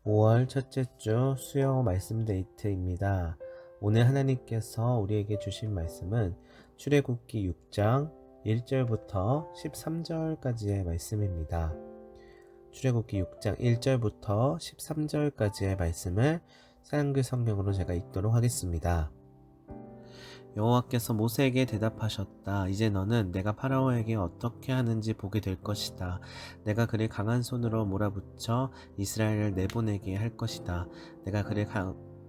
5월 첫째 주 수요 말씀 데이트입니다. 오늘 하나님께서 우리에게 주신 말씀은 출애굽기 6장 1절부터 13절까지의 말씀입니다. 출애굽기 6장 1절부터 13절까지의 말씀을 사랑글 성경으로 제가 읽도록 하겠습니다. 여호와께서 모세에게 대답하셨다. 이제 너는 내가 파라오에게 어떻게 하는지 보게 될 것이다. 내가 그를 강한 손으로 몰아붙여 이스라엘을 내보내게 할 것이다. 내가 그를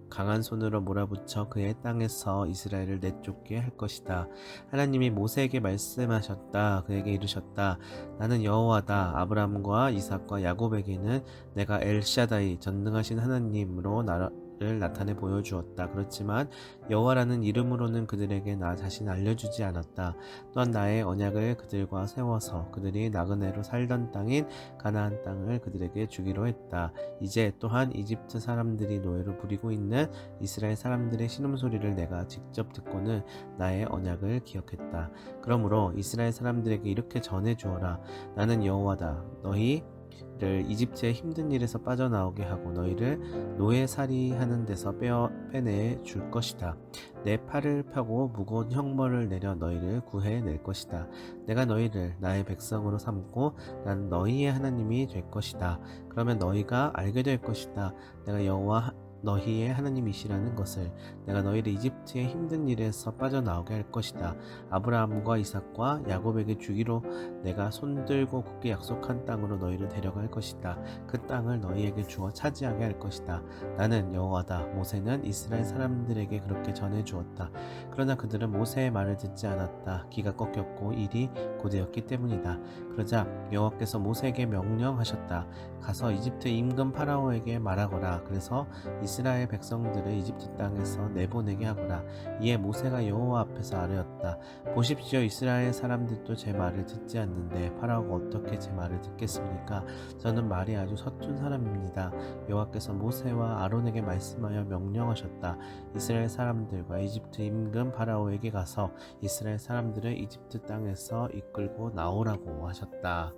강한 손으로 몰아붙여 그의 땅에서 이스라엘을 내쫓게 할 것이다. 하나님이 모세에게 말씀하셨다. 그에게 이르셨다. 나는 여호와다. 아브라함과 이삭과 야곱에게는 내가 엘샤다이 전능하신 하나님으로 나를 나타내 보여주었다. 그렇지만 여호와라는 이름으로는 그들에게 나 자신을 알려주지 않았다. 또한 나의 언약을 그들과 세워서 그들이 나그네로 살던 땅인 가나안 땅을 그들에게 주기로 했다. 이제 또한 이집트 사람들이 노예로 부리고 있는 이스라엘 사람들의 신음소리를 내가 직접 듣고는 나의 언약을 기억했다. 그러므로 이스라엘 사람들에게 이렇게 전해주어라. 나는 여호와다. 너희를 이집트의 힘든 일에서 빠져나오게 하고 너희를 노예살이 하는 데서 빼내 줄 것이다. 내 팔을 펴고 무거운 형벌을 내려 너희를 구해낼 것이다. 내가 너희를 나의 백성으로 삼고 난 너희의 하나님이 될 것이다. 그러면 너희가 알게 될 것이다. 내가 여호와 너희의 하나님이시라는 것을. 내가 너희를 이집트의 힘든 일에서 빠져나오게 할 것이다. 아브라함과 이삭과 야곱에게 주기로 내가 손들고 굳게 약속한 땅으로 너희를 데려갈 것이다. 그 땅을 너희에게 주어 차지하게 할 것이다. 나는 여호와다. 모세는 이스라엘 사람들에게 그렇게 전해 주었다. 그러나 그들은 모세의 말을 듣지 않았다. 귀가 꺾였고 일이 고되었기 때문이다. 그러자 여호와께서 모세에게 명령하셨다. 가서 이집트 임금 파라오에게 말하거라. 그래서 이스라엘 백성들을 이집트 땅에서 내보내게 하거라. 이에 모세가 여호와 앞에서 아뢰었다. 보십시오. 이스라엘 사람들도 제 말을 듣지 않는데 파라오가 어떻게 제 말을 듣겠습니까? 저는 말이 아주 서툰 사람입니다. 여호와께서 모세와 아론에게 말씀하여 명령하셨다. 이스라엘 사람들과 이집트 임금 파라오에게 가서 이스라엘 사람들을 이집트 땅에서 이끌고 나오라고 하셨다.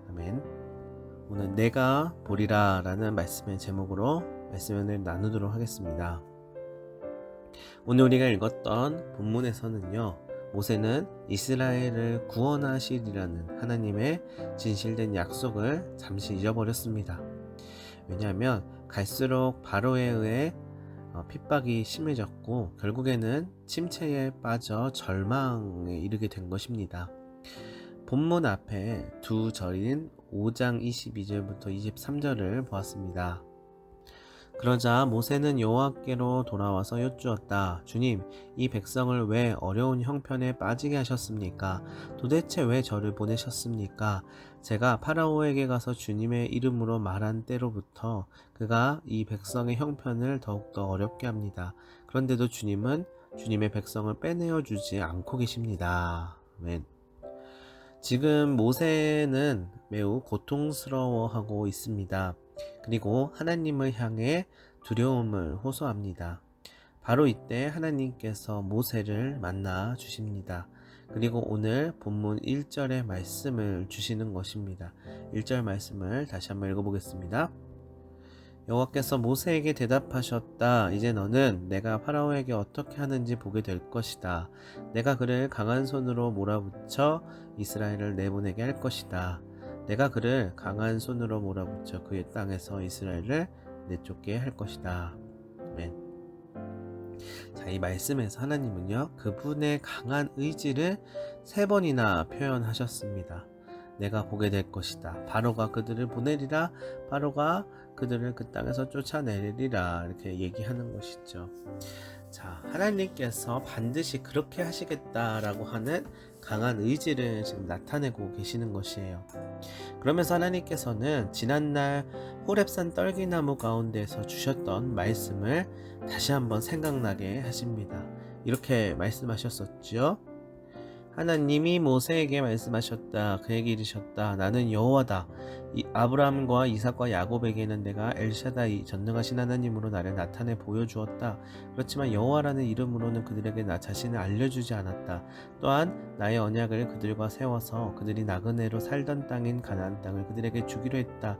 아멘. 오늘 내가 보리라 라는 말씀의 제목으로 말씀을 나누도록 하겠습니다. 오늘 우리가 읽었던 본문에서는요, 모세는 이스라엘을 구원하시리라는 하나님의 진실된 약속을 잠시 잊어버렸습니다. 왜냐하면 갈수록 바로에 의해 핍박이 심해졌고 결국에는 침체에 빠져 절망에 이르게 된 것입니다. 본문 앞에 두 절인 5장 22절부터 23절을 보았습니다. 그러자 모세는 여호와께로 돌아와서 여쭈었다. 주님, 이 백성을 왜 어려운 형편에 빠지게 하셨습니까? 도대체 왜 저를 보내셨습니까? 제가 파라오에게 가서 주님의 이름으로 말한 때로부터 그가 이 백성의 형편을 더욱더 어렵게 합니다. 그런데도 주님은 주님의 백성을 빼내어 주지 않고 계십니다. 아멘. 지금 모세는 매우 고통스러워하고 있습니다. 그리고 하나님을 향해 두려움을 호소합니다. 바로 이때 하나님께서 모세를 만나 주십니다. 그리고 오늘 본문 1절의 말씀을 주시는 것입니다. 1절 말씀을 다시 한번 읽어보겠습니다. 여호와께서 모세에게 대답하셨다. 이제 너는 내가 파라오에게 어떻게 하는지 보게 될 것이다. 내가 그를 강한 손으로 몰아붙여 이스라엘을 내보내게 할 것이다. 내가 그를 강한 손으로 몰아붙여 그의 땅에서 이스라엘을 내쫓게 할 것이다. 아멘. 자, 이 말씀에서 하나님은요, 그분의 강한 의지를 3번이나 표현하셨습니다. 내가 보게 될 것이다. 바로가 그들을 보내리라. 바로가 그들을 그 땅에서 쫓아내리라. 이렇게 얘기하는 것이죠. 자, 하나님께서 반드시 그렇게 하시겠다라고 하는 강한 의지를 지금 나타내고 계시는 것이에요. 그러면서 하나님께서는 지난날 호렙산 떨기나무 가운데서 주셨던 말씀을 다시 한번 생각나게 하십니다. 이렇게 말씀하셨었죠. 하나님이 모세에게 말씀하셨다. 그에게 이르셨다. 나는 여호와다. 아브라함과 이삭과 야곱에게는 내가 엘샤다이 전능하신 하나님으로 나를 나타내 보여주었다. 그렇지만 여호와라는 이름으로는 그들에게 나 자신을 알려주지 않았다. 또한 나의 언약을 그들과 세워서 그들이 나그네로 살던 땅인 가나안 땅을 그들에게 주기로 했다.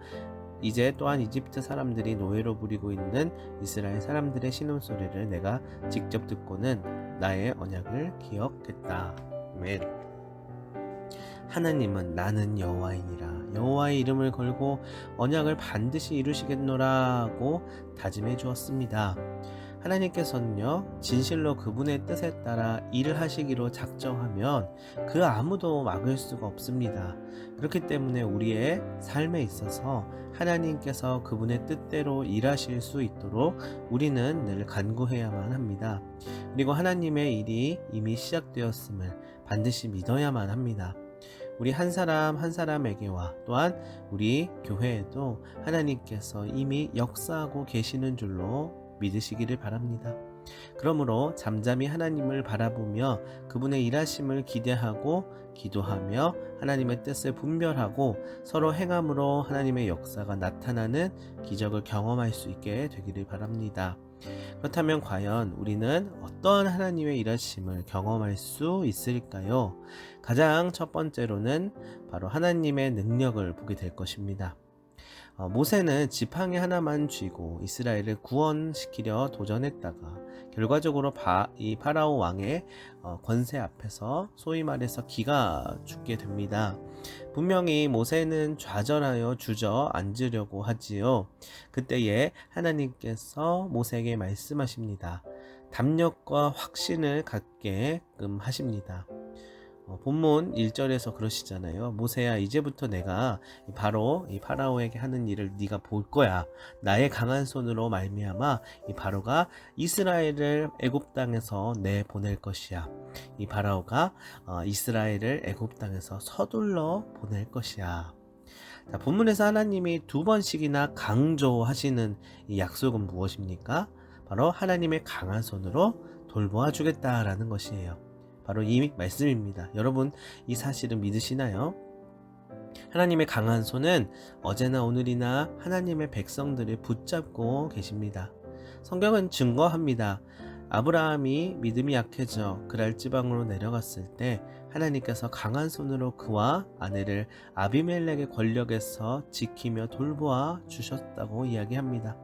이제 또한 이집트 사람들이 노예로 부리고 있는 이스라엘 사람들의 신음소리를 내가 직접 듣고는 나의 언약을 기억했다. 아멘. 하나님은 나는 여호와이니라 여호와의 이름을 걸고 언약을 반드시 이루시겠노라고 다짐해 주었습니다. 하나님께서는요, 진실로 그분의 뜻에 따라 일을 하시기로 작정하면 그 아무도 막을 수가 없습니다. 그렇기 때문에 우리의 삶에 있어서 하나님께서 그분의 뜻대로 일하실 수 있도록 우리는 늘 간구해야만 합니다. 그리고 하나님의 일이 이미 시작되었음을 반드시 믿어야만 합니다. 우리 한 사람 한 사람에게와 또한 우리 교회에도 하나님께서 이미 역사하고 계시는 줄로 믿으시기를 바랍니다. 그러므로 잠잠히 하나님을 바라보며 그분의 일하심을 기대하고 기도하며 하나님의 뜻을 분별하고 서로 행함으로 하나님의 역사가 나타나는 기적을 경험할 수 있게 되기를 바랍니다. 그렇다면 과연 우리는 어떤 하나님의 일하심을 경험할 수 있을까요? 가장 첫 번째로는 바로 하나님의 능력을 보게 될 것입니다. 모세는 지팡이 하나만 쥐고 이스라엘을 구원시키려 도전했다가 결과적으로 이 파라오 왕의 권세 앞에서 소위 말해서 기가 죽게 됩니다. 분명히 모세는 좌절하여 주저앉으려고 하지요. 그때에 하나님께서 모세에게 말씀하십니다. 담력과 확신을 갖게끔 하십니다. 본문 1절에서 그러시잖아요. 모세야, 이제부터 내가 바로 이 파라오에게 하는 일을 네가 볼 거야. 나의 강한 손으로 말미암아 이 바로가 이스라엘을 애굽 땅에서 내보낼 것이야. 이 파라오가 이스라엘을 애굽 땅에서 서둘러 보낼 것이야. 자, 본문에서 하나님이 두 번씩이나 강조하시는 이 약속은 무엇입니까? 바로 하나님의 강한 손으로 돌보아 주겠다라는 것이에요. 바로 이 말씀입니다. 여러분, 이 사실은 믿으시나요? 하나님의 강한 손은 어제나 오늘이나 하나님의 백성들을 붙잡고 계십니다. 성경은 증거합니다. 아브라함이 믿음이 약해져 그랄 지방으로 내려갔을 때 하나님께서 강한 손으로 그와 아내를 아비멜렉의 권력에서 지키며 돌보아 주셨다고 이야기합니다.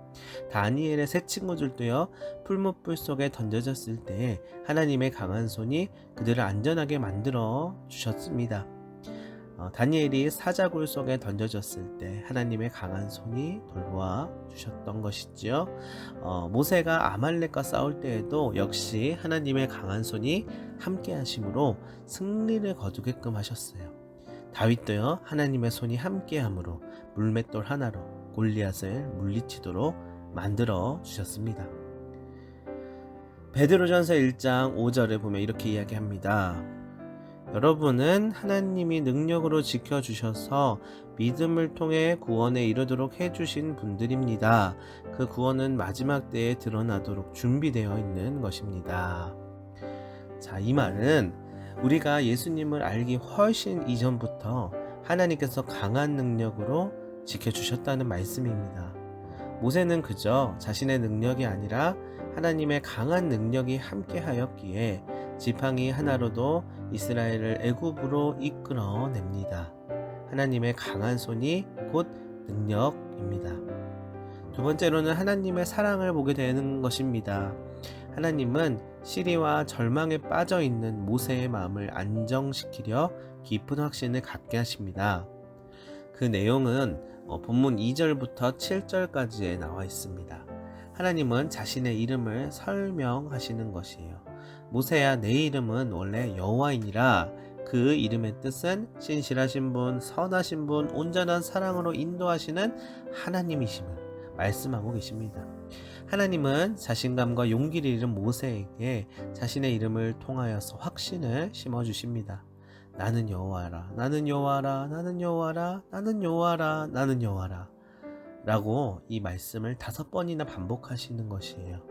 다니엘의 세 친구들도요, 풀무불 속에 던져졌을 때 하나님의 강한 손이 그들을 안전하게 만들어 주셨습니다. 다니엘이 사자굴 속에 던져졌을 때 하나님의 강한 손이 돌보아 주셨던 것이지요. 모세가 아말렉과 싸울 때에도 역시 하나님의 강한 손이 함께 하심으로 승리를 거두게끔 하셨어요. 다윗도요, 하나님의 손이 함께 함으로 물맷돌 하나로 골리앗을 물리치도록 만들어 주셨습니다. 베드로전서 1장 5절을 보면 이렇게 이야기합니다. 여러분은 하나님이 능력으로 지켜주셔서 믿음을 통해 구원에 이르도록 해주신 분들입니다. 그 구원은 마지막 때에 드러나도록 준비되어 있는 것입니다. 자, 이 말은 우리가 예수님을 알기 훨씬 이전부터 하나님께서 강한 능력으로 지켜주셨다는 말씀입니다. 모세는 그저 자신의 능력이 아니라 하나님의 강한 능력이 함께하였기에 지팡이 하나로도 이스라엘을 애굽으로 이끌어냅니다. 하나님의 강한 손이 곧 능력입니다. 두 번째로는 하나님의 사랑을 보게 되는 것입니다. 하나님은 시리와 절망에 빠져 있는 모세의 마음을 안정시키려 깊은 확신을 갖게 하십니다. 그 내용은 본문 2절부터 7절까지에 나와 있습니다. 하나님은 자신의 이름을 설명하시는 것이에요. 모세야, 내 이름은 원래 여호와이니라. 그 이름의 뜻은 신실하신 분, 선하신 분, 온전한 사랑으로 인도하시는 하나님이심을 말씀하고 계십니다. 하나님은 자신감과 용기를 잃은 모세에게 자신의 이름을 통하여서 확신을 심어주십니다. 나는 여호와라, 나는 여호와라, 나는 여호와라, 나는 여호와라, 나는 여호와라 라고 이 말씀을 5번이나 반복하시는 것이에요.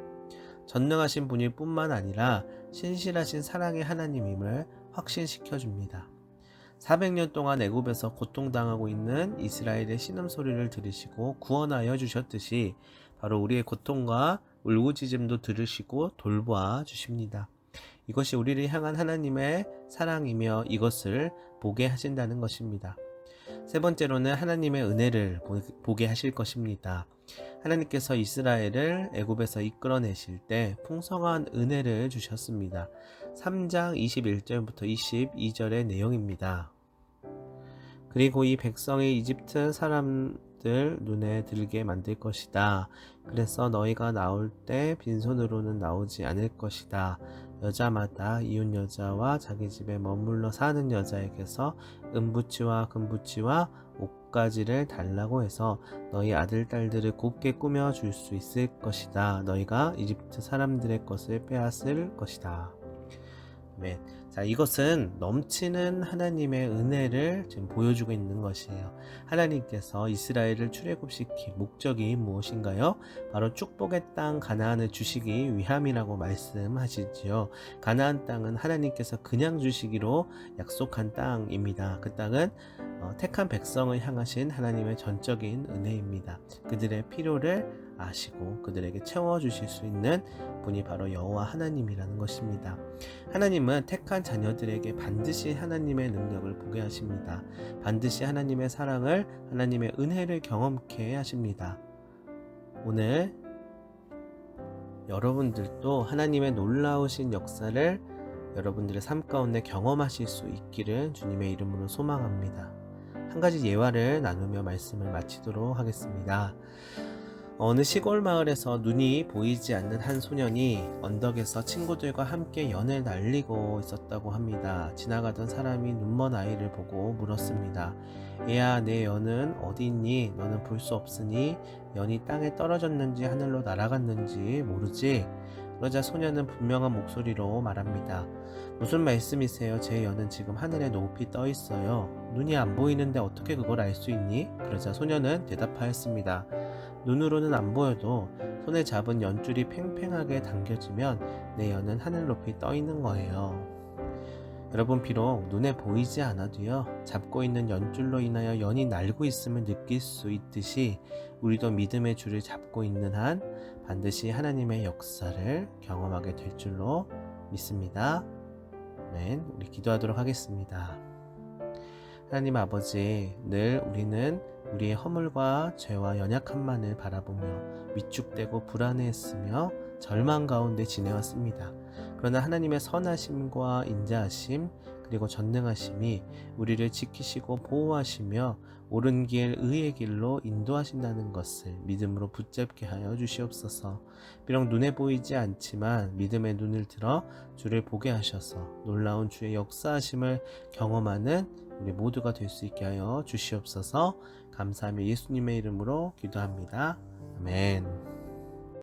전능하신 분일 뿐만 아니라 신실하신 사랑의 하나님임을 확신시켜 줍니다. 400년 동안 애굽에서 고통당하고 있는 이스라엘의 신음소리를 들으시고 구원하여 주셨듯이 바로 우리의 고통과 울부짖음도 들으시고 돌보아 주십니다. 이것이 우리를 향한 하나님의 사랑이며 이것을 보게 하신다는 것입니다. 세 번째로는 하나님의 은혜를 보게 하실 것입니다. 하나님께서 이스라엘을 애굽에서 이끌어내실 때 풍성한 은혜를 주셨습니다. 3장 21절부터 22절의 내용입니다. 그리고 이 백성이 이집트 사람들 눈에 들게 만들 것이다. 그래서 너희가 나올 때 빈손으로는 나오지 않을 것이다. 여자마다 이웃 여자와 자기 집에 머물러 사는 여자에게서 은부치와 금부치와 옷가지를 달라고 해서 너희 아들 딸들을 곱게 꾸며 줄 수 있을 것이다. 너희가 이집트 사람들의 것을 빼앗을 것이다. 아멘. 자, 이것은 넘치는 하나님의 은혜를 지금 보여주고 있는 것이에요. 하나님께서 이스라엘을 출애굽시킨 목적이 무엇인가요? 바로 축복의 땅 가나안을 주시기 위함이라고 말씀하시지요. 가나안 땅은 하나님께서 그냥 주시기로 약속한 땅입니다. 그 땅은 택한 백성을 향하신 하나님의 전적인 은혜입니다. 그들의 필요를 아시고 그들에게 채워주실 수 있는 분이 바로 여호와 하나님이라는 것입니다. 하나님은 택한 자녀들에게 반드시 하나님의 능력을 보게 하십니다. 반드시 하나님의 사랑을, 하나님의 은혜를 경험케 하십니다. 오늘 여러분들도 하나님의 놀라우신 역사를 여러분들의 삶 가운데 경험하실 수 있기를 주님의 이름으로 소망합니다. 한 가지 예화를 나누며 말씀을 마치도록 하겠습니다. 어느 시골 마을에서 눈이 보이지 않는 한 소년이 언덕에서 친구들과 함께 연을 날리고 있었다고 합니다. 지나가던 사람이 눈먼 아이를 보고 물었습니다. 얘야, 내 연은 어디 있니? 너는 볼 수 없으니 연이 땅에 떨어졌는지 하늘로 날아갔는지 모르지? 그러자 소년은 분명한 목소리로 말합니다. 무슨 말씀이세요? 제 연은 지금 하늘에 높이 떠 있어요. 눈이 안 보이는데 어떻게 그걸 알 수 있니? 그러자 소년은 대답하였습니다. 눈으로는 안 보여도 손에 잡은 연줄이 팽팽하게 당겨지면 내 연은 하늘 높이 떠 있는 거예요. 여러분, 비록 눈에 보이지 않아도요, 잡고 있는 연줄로 인하여 연이 날고 있음을 느낄 수 있듯이 우리도 믿음의 줄을 잡고 있는 한 반드시 하나님의 역사를 경험하게 될 줄로 믿습니다. 아멘. 우리 기도하도록 하겠습니다. 하나님 아버지, 늘 우리는 우리의 허물과 죄와 연약함만을 바라보며 위축되고 불안해했으며 절망 가운데 지내왔습니다. 그러나 하나님의 선하심과 인자하심 그리고 전능하심이 우리를 지키시고 보호하시며 옳은 길, 의의 길로 인도하신다는 것을 믿음으로 붙잡게 하여 주시옵소서. 비록 눈에 보이지 않지만 믿음의 눈을 들어 주를 보게 하셔서 놀라운 주의 역사하심을 경험하는 우리 모두가 될 수 있게 하여 주시옵소서. 감사하며 예수님의 이름으로 기도합니다. 아멘.